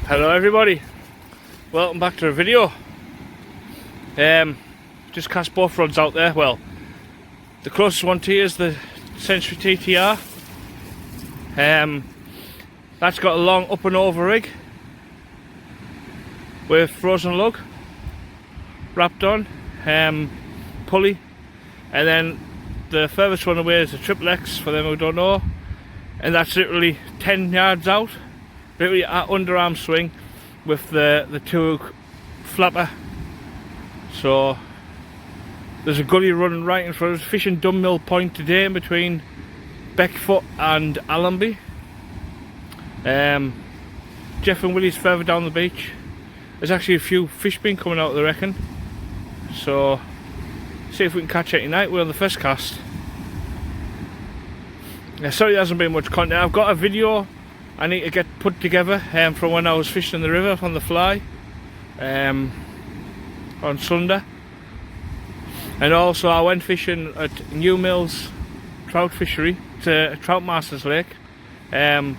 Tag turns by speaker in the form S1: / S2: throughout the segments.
S1: Hello everybody, welcome back to the video. Just cast both rods out there. Well, the closest one to you is the Century TTR. That's got a long up and over rig with frozen lug wrapped on, pulley, and then the furthest one away is a triple X for them who don't know, and that's literally 10 yards out, literally at underarm swing with the two flapper. So there's a gully running right in front of us. Fishing Dubmill Point today in between Beckfoot and Allenby. Jeff and Willie's further down the beach. There's actually a few fish been coming out, I reckon. So see if we can catch it tonight. We're on the first cast. Sorry there hasn't been much content. I've got a video I need to get put together from when I was fishing the river on the fly on Sunday. And also I went fishing at New Mills trout fishery, to Trout Masters Lake. I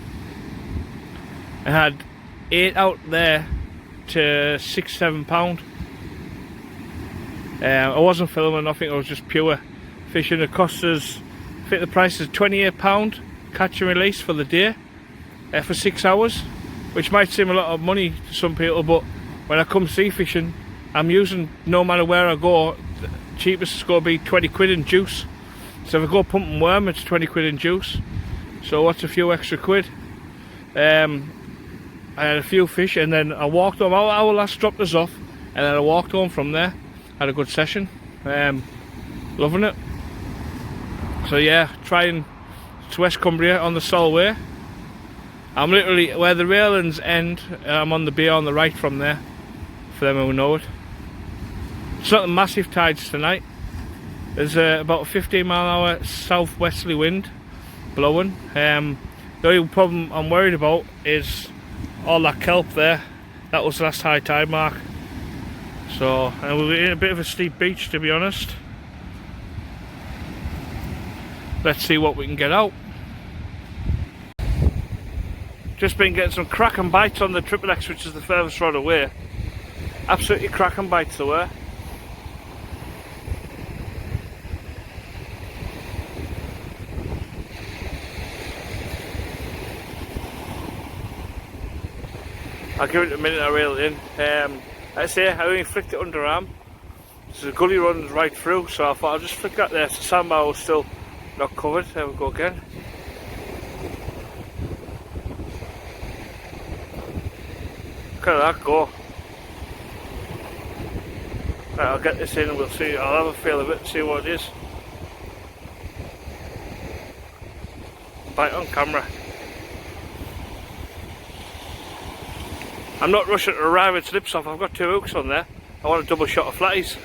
S1: had 8 out there to 6-7 pound. I wasn't filming nothing, I was just pure fishing. It cost us, I think the price is £28 catch and release for the day, for 6 hours, which might seem a lot of money to some people, but when I come sea fishing, I'm using, no matter where I go, the cheapest is going to be 20 quid in juice. So if I go pumping worm, it's 20 quid in juice. So what's a few extra quid? I had a few fish, and then I walked home. Our last dropped us off, and then I walked home from there. Had a good session. Loving it. So yeah, trying to West Cumbria on the Solway. I'm literally where the railings end. I'm on the bay on the right from there, for them who know it. It's not the massive tides tonight. There's about a 15-mile-an-hour southwesterly wind blowing. The only problem I'm worried about is all that kelp there. That was the last high tide mark. So, and we're in a bit of a steep beach, to be honest. Let's see what we can get out. Just been getting some cracking bites on the triple X, which is the furthest rod away. Absolutely cracking bites there were. I'll give it a minute, I reel it in. Like I say, I only flicked it underarm. So the gully runs right through, so I thought I'll just flick that there. So the sandbar was still not covered. There we go again. Look at that go. Right, I'll get this in and we'll see. I'll have a feel of it and see what it is. Bite on camera. I'm not rushing to arrive at slips off. I've got 2 hooks on there. I want a double shot of flatties.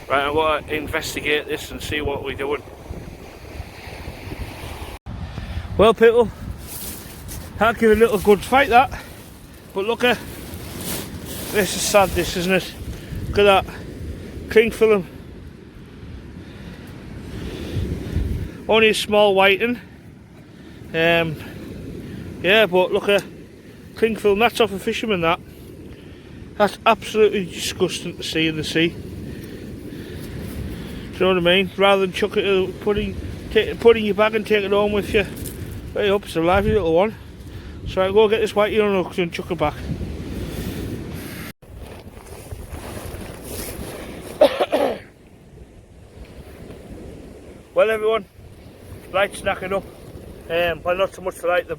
S1: Right, I want to investigate this and see what we're doing. Well people, I'll give it a little good fight that. But look at this, is sad this, isn't it? Look at that cling film. Only a small whiting. Yeah, but look at cling film, that's off a fisherman that. That's absolutely disgusting to see in the sea. Do you know what I mean? Rather than chuck it, put in your bag and take it home with you. Hey up, it's a lively little one. So I'll go get this whitey on hooks and chuck it back. Well everyone, light's knacking up, but not so much for light. The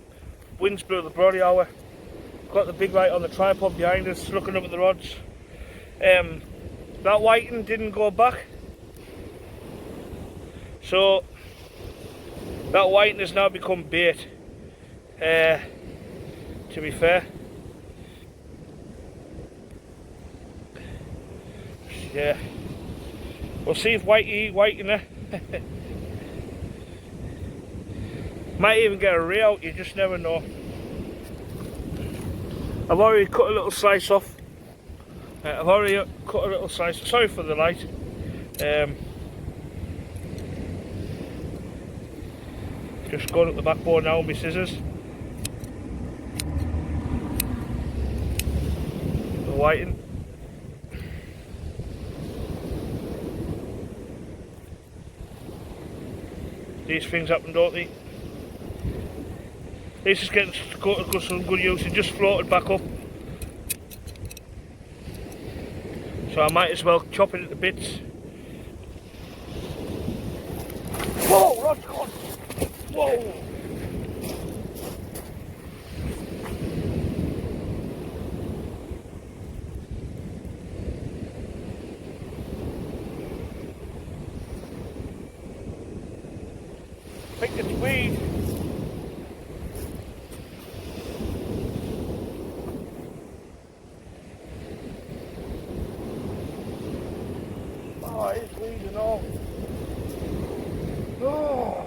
S1: wind's blew the brody hour. Got the big light on the tripod behind us, looking up at the rods. That whiting didn't go back, so that whiting has now become bait. To be fair, yeah, we'll see if white in there. Might even get a ray out, you just never know. I've already cut a little slice off. Sorry for the light. Just going up the backbone now with my scissors. The whiting. These things happen, don't they? This is getting some good use. It just floated back up. So I might as well chop it into bits. Whoa, rod's gone! Whoa! I think it's weed. Oh, it's weed and all. Oh.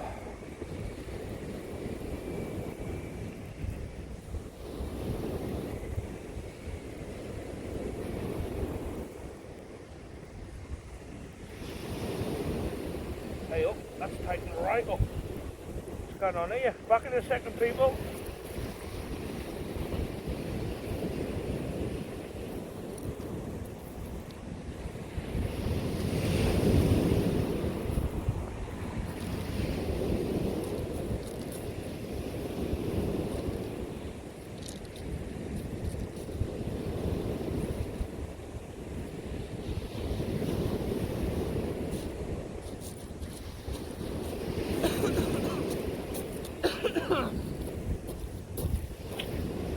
S1: Hey up, that's tightening right up. What's going on here? Back in a second, people.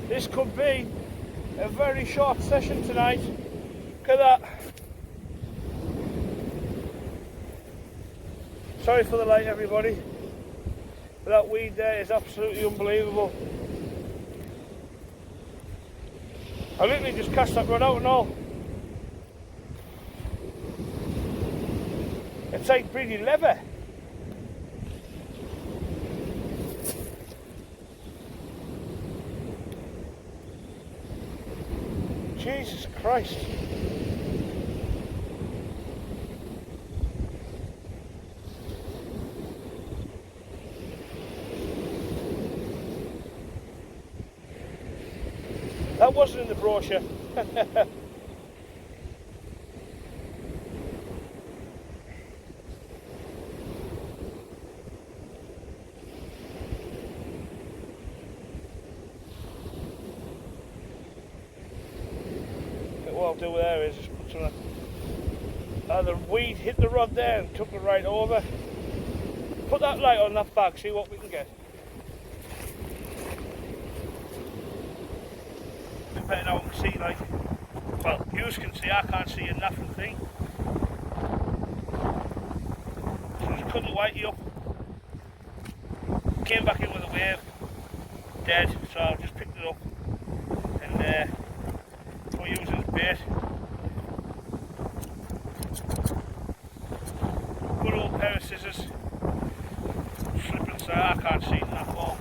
S1: This could be a very short session tonight. Look at that. Sorry for the light, everybody. But that weed there is absolutely unbelievable. I literally just cast that rod out and all. It's like breeding leather. Jesus Christ. That wasn't in the brochure. What I'll do there is just put some the weed hit the rod there and took it right over. Put that light on that bag, see what we can get. Bit better now we can see, like, well, you can see, I can't see a nothing thing. So just cut the whitey up. Came back in with a wave, dead, so I just picked it up and we'll use it as bait. Good old pair of scissors. Slip inside, I can't see it that far.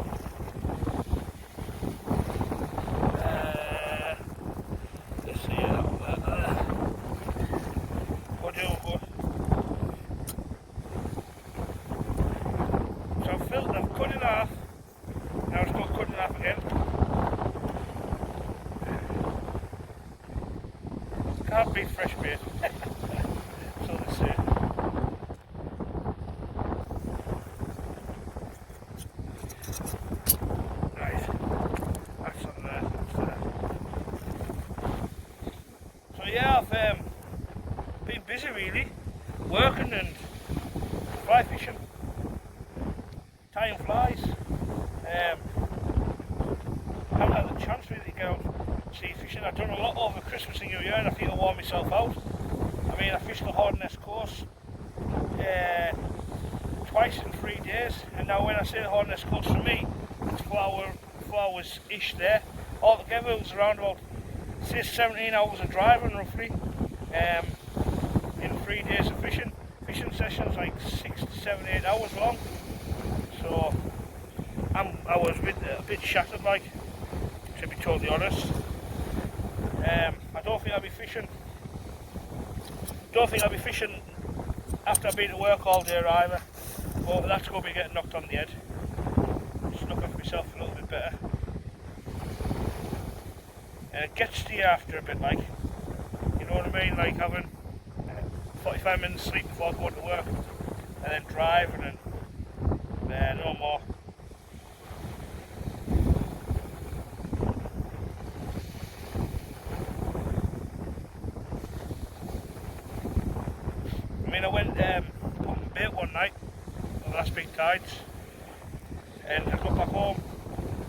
S1: Let's see it up there. What do you want? So I've cut it off. Now it's got cut it off again. Can't beat fresh bait. So they say. Right, that's on there. So yeah, I've been busy really, working and fly fishing, tying flies. Haven't had the chance really to go out sea fishing. I've done a lot over Christmas and New Year and I think I wore myself out. I mean, I fished the Hornets course twice in 3 days, and now when I say the Hornets course, for me it's 4 hours-ish there. Altogether it was around about, say, 17 hours of driving roughly in 3 days of fishing. Fishing sessions like 6 to 7, 8 hours long. So I was a bit shattered, like, to be totally honest. I don't think I'll be fishing. Don't think I'll be fishing after I've been to work all day either. But that's going to be getting knocked on the head. myself a little bit better. And it gets to you after a bit, like, you know what I mean, like having 45 minutes sleep before going to work, and then drive, and then no more. I mean, I went putting bait one night on the last big tides, and I got back home,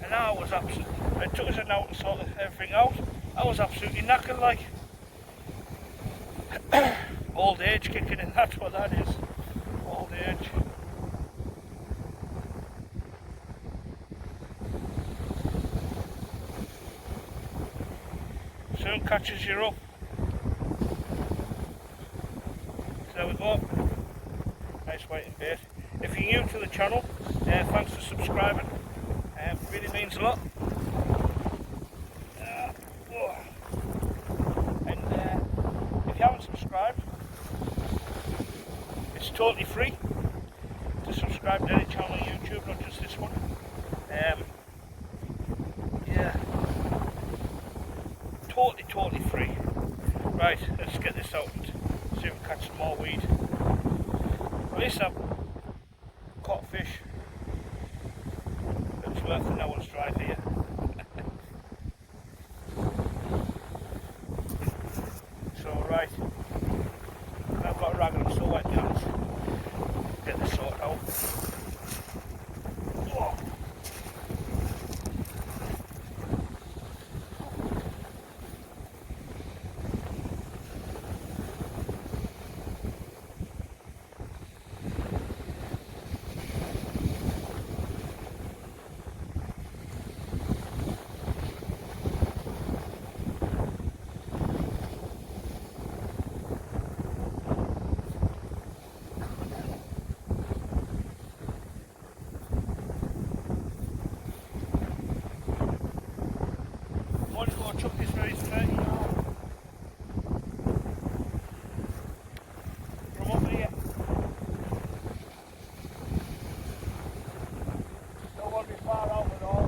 S1: and I was absolutely, it took us an hour to sort everything out. I was absolutely knackered, like. Old age kicking in, that's what that is. Old age. Soon catches you up. So there we go. Nice waiting bait. If you're new to the channel, thanks for subscribing. It really means a lot. And if you haven't subscribed, it's totally free to subscribe to any channel on YouTube, not just this one. Yeah, totally free. Right, let's get this out and see if we can catch some more weed. At least I've caught fish. It's worth an hour's drive here. So right, I've got a rag and I'm still wet hands. Get this sorted out. Whoa. Chuck this very straight from over here. Don't want to be far out at all.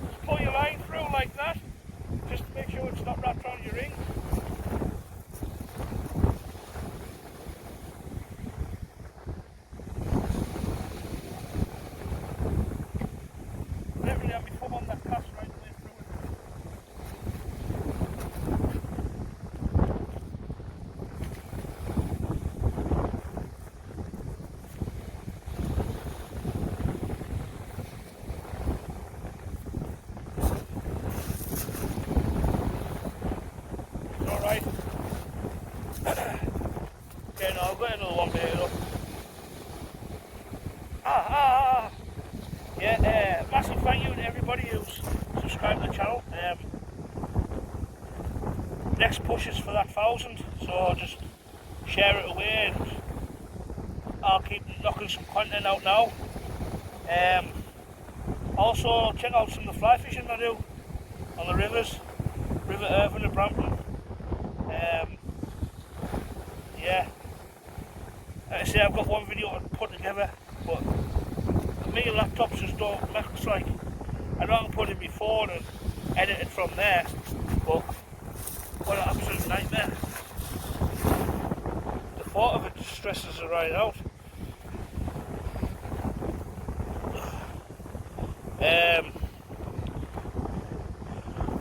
S1: Just pull your line through like that, just to make sure it's not wrapped around your ring. Okay, now I'll get another one here up. Yeah, massive thank you to everybody who's subscribed to the channel. Next push is for that 1,000, so just share it away and I'll keep knocking some content out now. Also check out some of the fly fishing I do on the rivers, River Irvine and Brampton. Yeah, like I say, I've got one video to put together, but me laptops just don't max, like, I know I can put in my phone and edit it from there, but what an absolute nightmare. The thought of it just stresses it right out.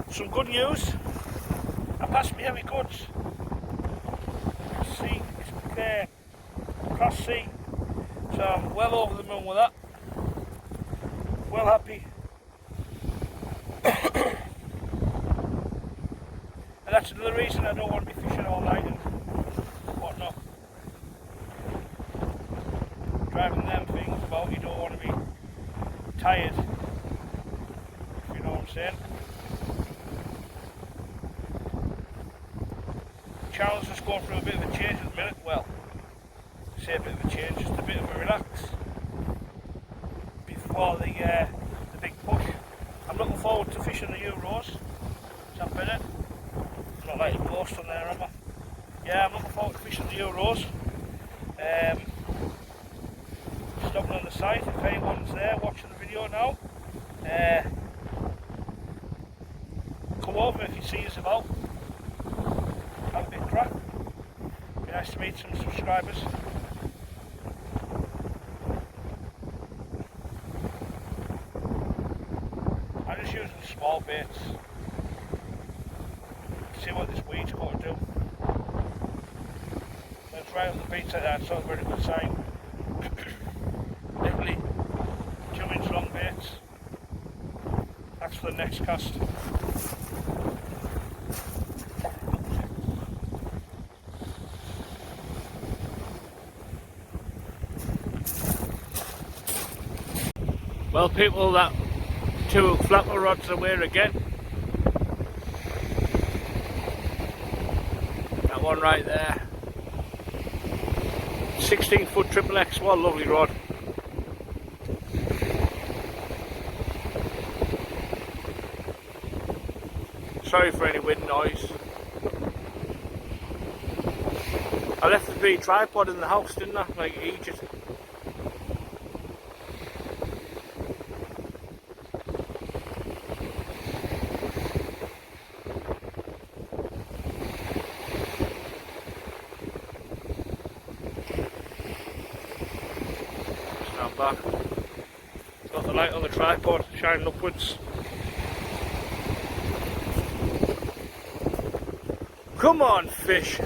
S1: Some good news, I passed my heavy goods. See, it's clear, cross sea, so I'm well over the moon with that, well happy. And that's another reason I don't want to be fishing all night and whatnot. Driving them things about, you don't want to be tired, if you know what I'm saying. The channel's just going through a bit of a change at the minute. Well, I say a bit of a change, just a bit of a relax before the big push. I'm looking forward to fishing the Euros. Is that better? I'm not like a ghost on there, am I? Yeah, I'm looking forward to fishing the Euros. stopping on the site. If anyone's there watching the video now, come over if you see us about. Have a bit of crack. Be nice to meet some subscribers. I'm just using small baits. See what this weed's going to do. Let's try on the beats like that, it's not a very good sign. Literally 2-inch long baits. That's for the next cast. Well people, that 2-hook flapper rod's away again. That one right there. 16-foot triple X, what a lovely rod. Sorry for any wind noise. I left the big tripod in the house, didn't I? Like Egypt. Stand back. Got the light on the tripod shining upwards. Come on, fish.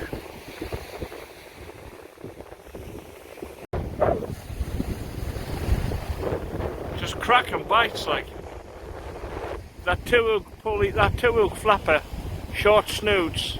S1: Just cracking bites like. That 2-hook pulley, that 2-hook flapper, short snoods.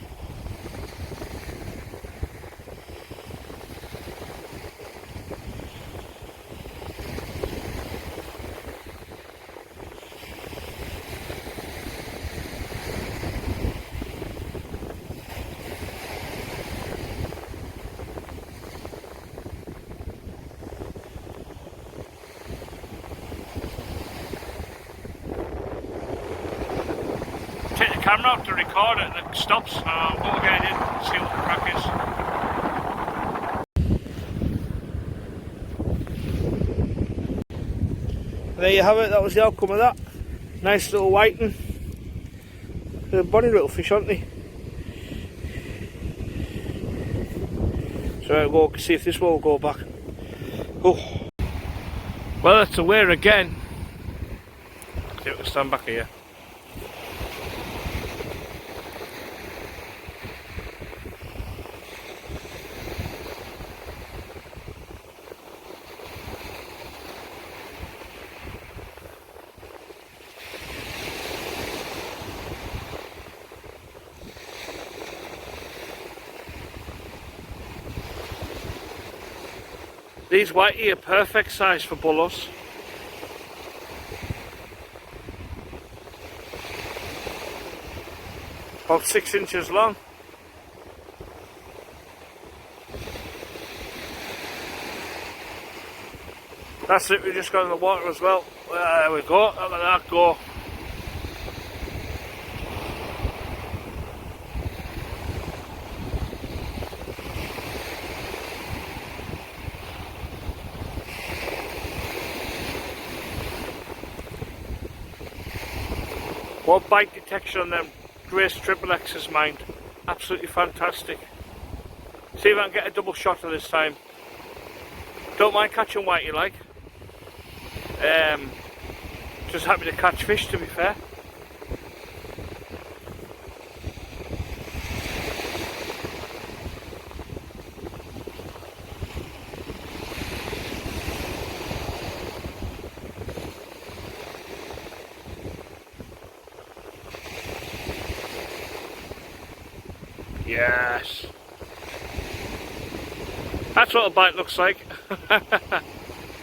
S1: Take the camera out to record it and it stops. I'm going to get it in and see what the crack is. There you have it, that was the outcome of that. Nice little whiting. They're bonny little fish, aren't they? So I'll go see if this one will go back. Oh. Well, it's away again. See if we can stand back here. These whitey are perfect size for bullers. About 6 inches long. That's it, we just got in the water as well. There we go, look at that go. What bite detection on them Grace Triple X's, mind. Absolutely fantastic. See if I can get a double shot of this time. Don't mind catching whitey like. Just happy to catch fish, to be fair. Yes. That's what a bite looks like.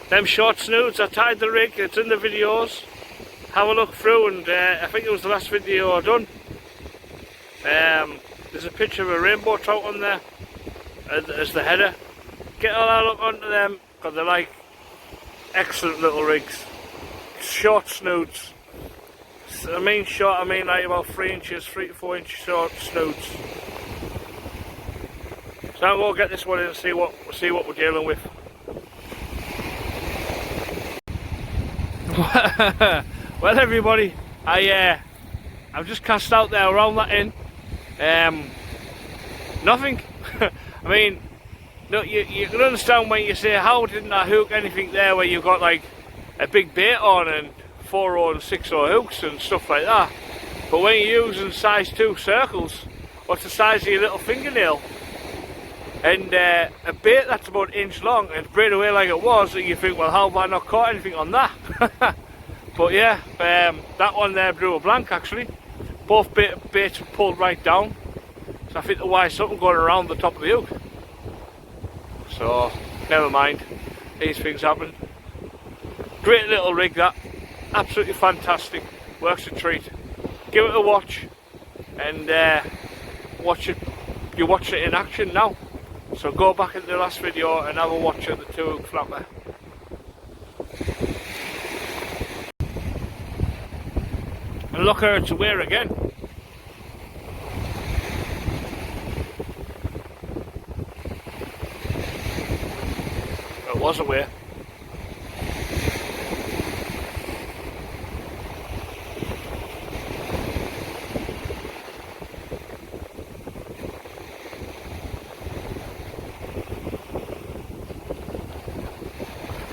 S1: Them short snoods, I tied the rig, it's in the videos. Have a look through, and I think it was the last video I done. There's a picture of a rainbow trout on there as the header. Get all that look onto them, because they're like excellent little rigs. Short snoods. I mean short, I mean like about 3 inches, 3 to 4 inch short snoods. So I'm going to get this one in and see what we're dealing with. Well, everybody, I've just cast out there around that inn. Nothing. I mean, no, you can understand when you say, how didn't I hook anything there where you've got like a big bait on and 4/0 and 6/0 hooks and stuff like that. But when you're using size 2 circles, what's the size of your little fingernail, and a bait that's about an inch long and braid away like it was, and you think, well, how have I not caught anything on that? But yeah, that one there blew a blank actually. Both baits were pulled right down, so I think there was something going around the top of the hook. So never mind, these things happen. Great little rig that, absolutely fantastic, works a treat. Give it a watch, and watch it. You watch it in action now. So go back into the last video and have a watch of the 2-hook flapper. And look at its wear again. It was away.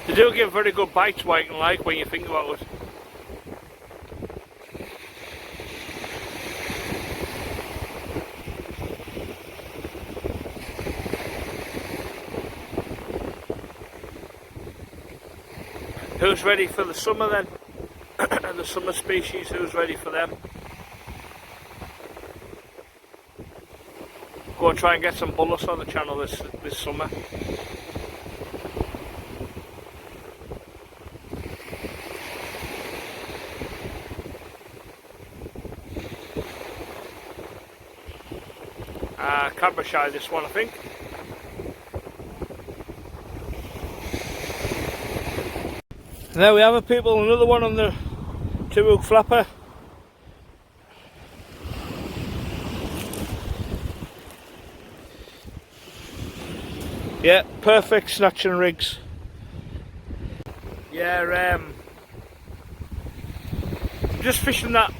S1: They do give very good bites, what you can like when you think about it. Who's ready for the summer then? The summer species, who's ready for them? Go and try and get some bullets on the channel this summer. Cumbria this one, I think. And there we have it, people, another one on the 2-hook flapper. Yeah, perfect snatching rigs. Yeah, just fishing that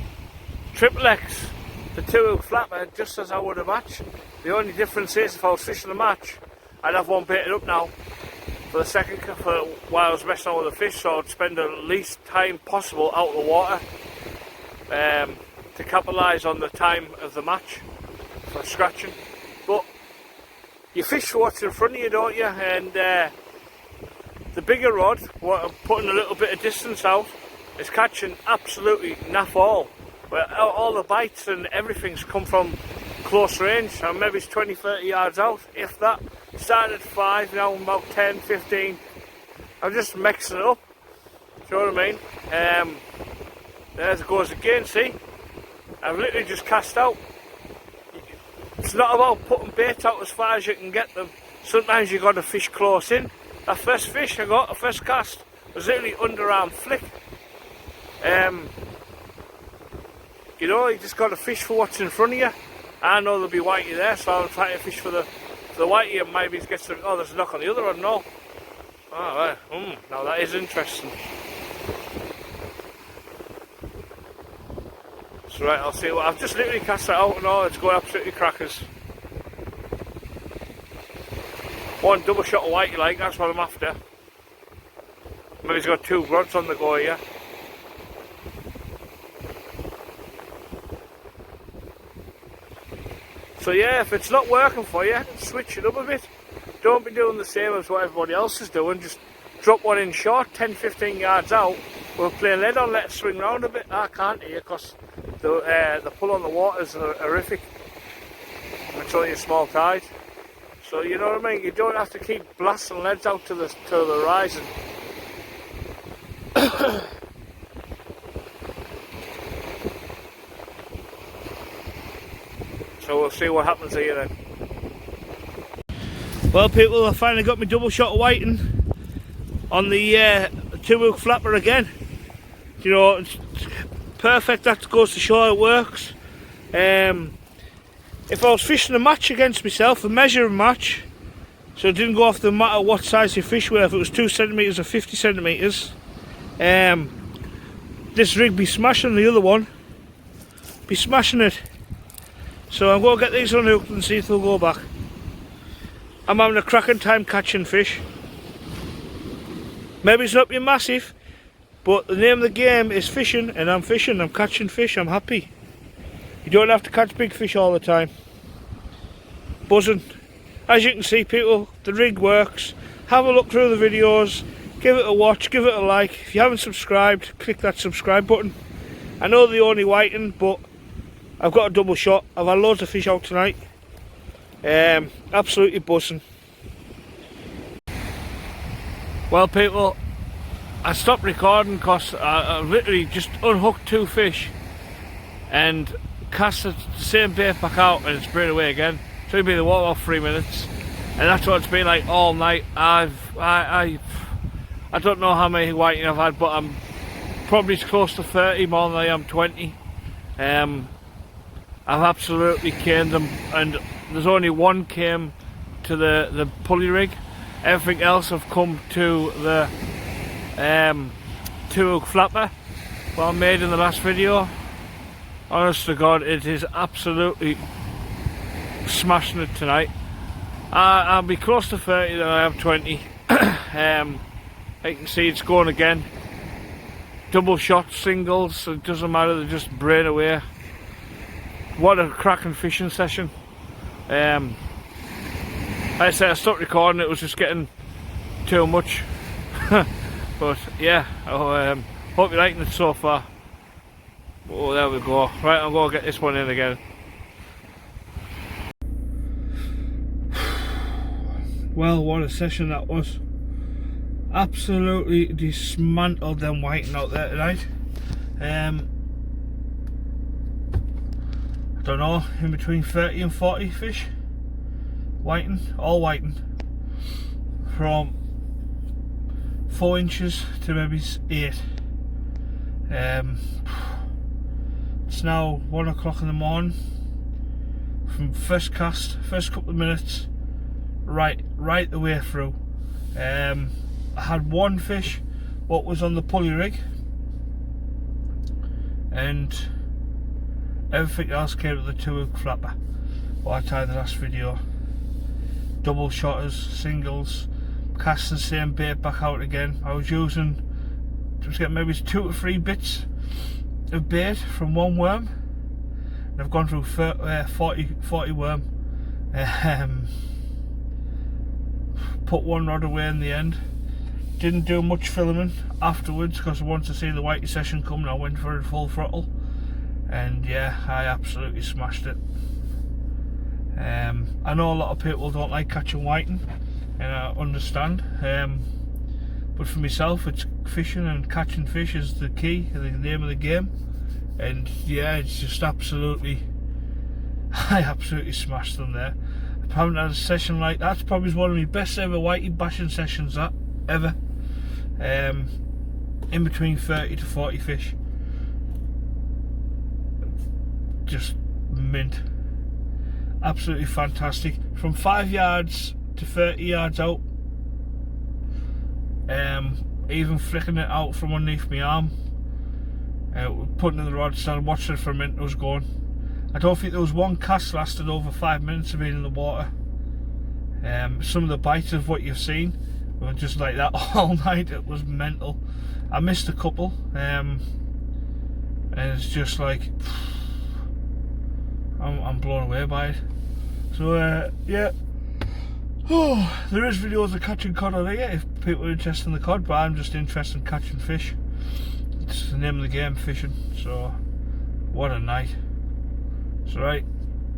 S1: triple X, the 2-hook flapper, just as I would a match. The only difference is if I was fishing a match, I'd have one baited up now for the second, for while I was messing on with the fish, so I'd spend the least time possible out of the water to capitalise on the time of the match for scratching. But you fish for what's in front of you, don't you? And the bigger rod, what I'm putting a little bit of distance out, is catching absolutely naff all. Where all the bites and everything's come from close range, and maybe it's 20-30 yards out, if that. Started at 5, now I'm about 10, 15. I'm just mixing it up. Do you know what I mean? There it goes again, see? I've literally just cast out. It's not about putting bait out as far as you can get them. Sometimes you've got to fish close in. That first fish I got, the first cast, was literally underarm flick. You know, you just got to fish for what's in front of you. I know there'll be whitey there, so I'm trying to fish for the whitey, and maybe it gets to, oh, there's a knock on the other one, no. Oh, right. Now that is interesting. So right, I'll see what, I've just literally cast that out and all, it's going absolutely crackers. One double shot of whitey, like, that's what I'm after. Maybe he's got 2 rods on the go here. So yeah, if it's not working for you, switch it up a bit. Don't be doing the same as what everybody else is doing. Just drop one in short, 10-15 yards out. We'll play lead on, let it swing round a bit. I can't hear because the pull on the water is horrific. It's only a small tide. So you know what I mean? You don't have to keep blasting leads out to the horizon. So we'll see what happens here then. Well, people, I finally got my double shot of whiting on the 2-hook flapper again. You know, it's perfect. That goes to show it works. If I was fishing a match against myself, a measuring match, so it didn't go off the matter what size you fish with, if it was 2 centimetres or 50 centimetres, this rig be smashing the other one. Be smashing it. So I'm going to get these unhooked and see if they'll go back. I'm having a cracking time catching fish. Maybe it's not being massive, but the name of the game is fishing, and I'm fishing, I'm catching fish, I'm happy. You don't have to catch big fish all the time. Buzzing. As you can see, people, the rig works. Have a look through the videos, give it a watch, give it a like. If you haven't subscribed, click that subscribe button. I know they're only whiting, but I've got a double shot. I've had loads of fish out tonight. Absolutely buzzing. Well, people, I stopped recording because I literally just unhooked 2 fish and cast the same bait back out, and it's sprayed away again. Took me the water off 3 minutes, and that's what it's been like all night. I don't know how many whiting I've had, but I'm probably close to 30 more than I am 20. I've absolutely caned them, and there's only one came to the pulley rig. Everything else have come to the 2-hook flapper, what I made in the last video. Honest to God, it is absolutely smashing it tonight. I'll be close to 30 than I have 20. I can see it's going again. Double shots, singles, it doesn't matter, they just brain away. What a cracking fishing session. Like I said, I stopped recording, it was just getting too much. But yeah, I hope you're liking it so far. Oh, there we go. Right, I'm going to get this one in again. Well, what a session that was. Absolutely dismantled them whiting out there tonight. I don't know, in between 30 and 40 fish. Whiting, all whiting. From 4 inches to maybe 8. It's now 1 o'clock in the morning. From first cast, first couple of minutes, right the way through. I had 1 fish what was on the pulley rig, and everything else came to the 2-hook flapper, what I tried in the last video. Double shotters, singles, casting the same bait back out again. I was getting maybe 2 to 3 bits of bait from 1 worm, and I've gone through 40 worm. Put 1 rod away in the end. Didn't do much filming afterwards because I wanted to see the whitey session coming. I went for it full throttle, and yeah, I absolutely smashed it. I know a lot of people don't like catching whiting, and I understand, but for myself, it's fishing and catching fish is the key, the name of the game. And yeah, it's just absolutely, I absolutely smashed them there. I haven't had a session like that. It's probably one of my best ever whitey bashing sessions ever. In between 30 to 40 fish. Just mint. Absolutely fantastic. From 5 yards to 30 yards out. Even flicking it out from underneath my arm. Putting in the rod stand, watching it for a minute, it was going. I don't think there was 1 cast lasted over 5 minutes of being in the water. Some of the bites of what you've seen were just like that all night. It was mental. I missed a couple, and it's just like I'm blown away by it. So yeah. Oh, there is videos of catching cod on here if people are interested in the cod, but I'm just interested in catching fish. It's the name of the game, fishing. So what a night. So right,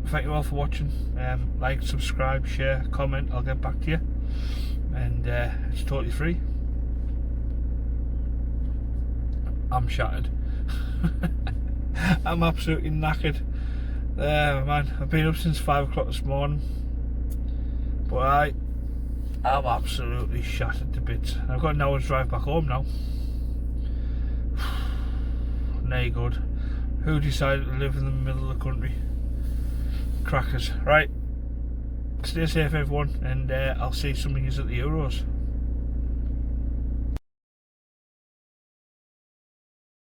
S1: thank you all for watching. Like, subscribe, share, comment, I'll get back to you. And it's totally free. I'm shattered. I'm absolutely knackered. Man, I've been up since 5 o'clock this morning, but I'm absolutely shattered to bits. I've got an hour's drive back home now. Nay good. Who decided to live in the middle of the country? Crackers. Right, stay safe everyone, and I'll see some of you at the Euros.